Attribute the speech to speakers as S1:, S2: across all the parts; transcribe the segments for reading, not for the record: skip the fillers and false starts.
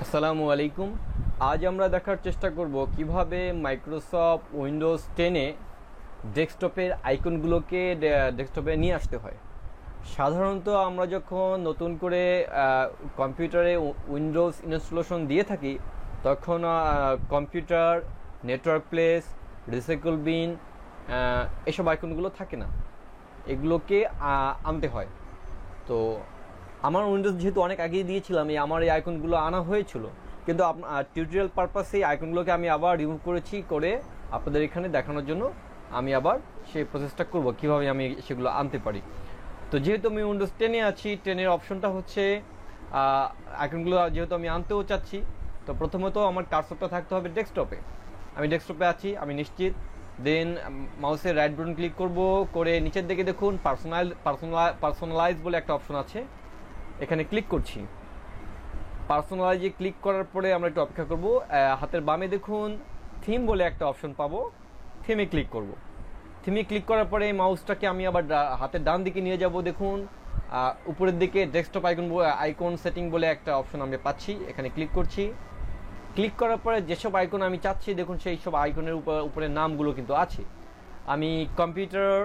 S1: আসসালামু আলাইকুম। আজ আমরা দেখার চেষ্টা করব কিভাবে মাইক্রোসফট উইন্ডোজ 10-এ ডেস্কটপের আইকনগুলোকে ডেস্কটপে নিয়ে আসতে হয়। সাধারণত আমরা যখন নতুন করে কম্পিউটারে উইন্ডোজ ইনস্টলেশন দিয়ে থাকি তখন computer, network place, recycle bin এসব আইকনগুলো থাকে না, এগুলোকে আনতে হয়। তো আমার উইন্ডোজ যেহেতু অনেক আগেই দিয়েছিলাম, আমার এই আইকনগুলো আনা হয়েছিল, কিন্তু টিউটোরিয়াল পারপাসে এই আইকনগুলোকে আমি আবার রিমুভ করে আপনাদের এখানে দেখানোর জন্য আমি আবার সেই প্রসেসটা করব কীভাবে আমি সেগুলো আনতে পারি। তো যেহেতু আমি উইন্ডোজ 10-এ আছি, 10-এর অপশনটা হচ্ছে আইকনগুলো যেহেতু আমি আনতেও চাচ্ছি, তো প্রথমত আমার কার্সরটা থাকতে হবে ডেস্কটপে। আমি ডেস্কটপে আছি, আমি নিশ্চিত। দেন মাউসের রাইট বাটন ক্লিক করব, করে নিচের দিকে দেখুন পার্সোনালাইজ বলে একটা অপশন আছে, এখানে ক্লিক করছি। পার্সোনালাইজে ক্লিক করার পরে আমরা একটু অপেক্ষা করব। হাতের বামে দেখুন থিম বলে একটা অপশন পাবো, থিমে ক্লিক করব। থিমে ক্লিক করার পরে মাউসটাকে আমি আবার হাতের ডান দিকে নিয়ে যাব। দেখুন উপরের দিকে ডেস্কটপ আইকন সেটিং বলে একটা অপশন আমি পাচ্ছি, এখানে ক্লিক করছি। ক্লিক করার পরে যেসব আইকন আমি চাচ্ছি দেখুন সেই সব আইকনের উপরে নামগুলো কিন্তু আছে। আমি computer,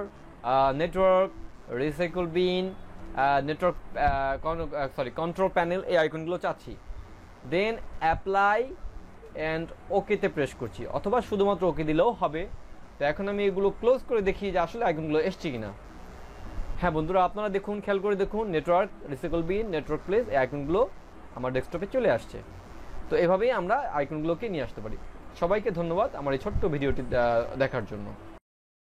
S1: network, recycle bin, network control panel, এই আইকনগুলো চাচ্ছি। দেন অ্যাপ্লাই অ্যান্ড ওকেতে প্রেস করছি, অথবা শুধুমাত্র ওকে দিলেও হবে। তো এখন আমি এগুলো ক্লোজ করে দেখি যে আসলে আইকনগুলো এসছে কিনা। হ্যাঁ বন্ধুরা, আপনারা দেখুন, খেয়াল করে দেখুন, network, recycle bin, network place, এই আইকনগুলো আমার ডেস্কটপে চলে আসছে। তো এভাবেই আমরা আইকনগুলোকে নিয়ে আসতে পারি। সবাইকে ধন্যবাদ আমার এই ছোট্ট ভিডিওটি দেখার জন্য।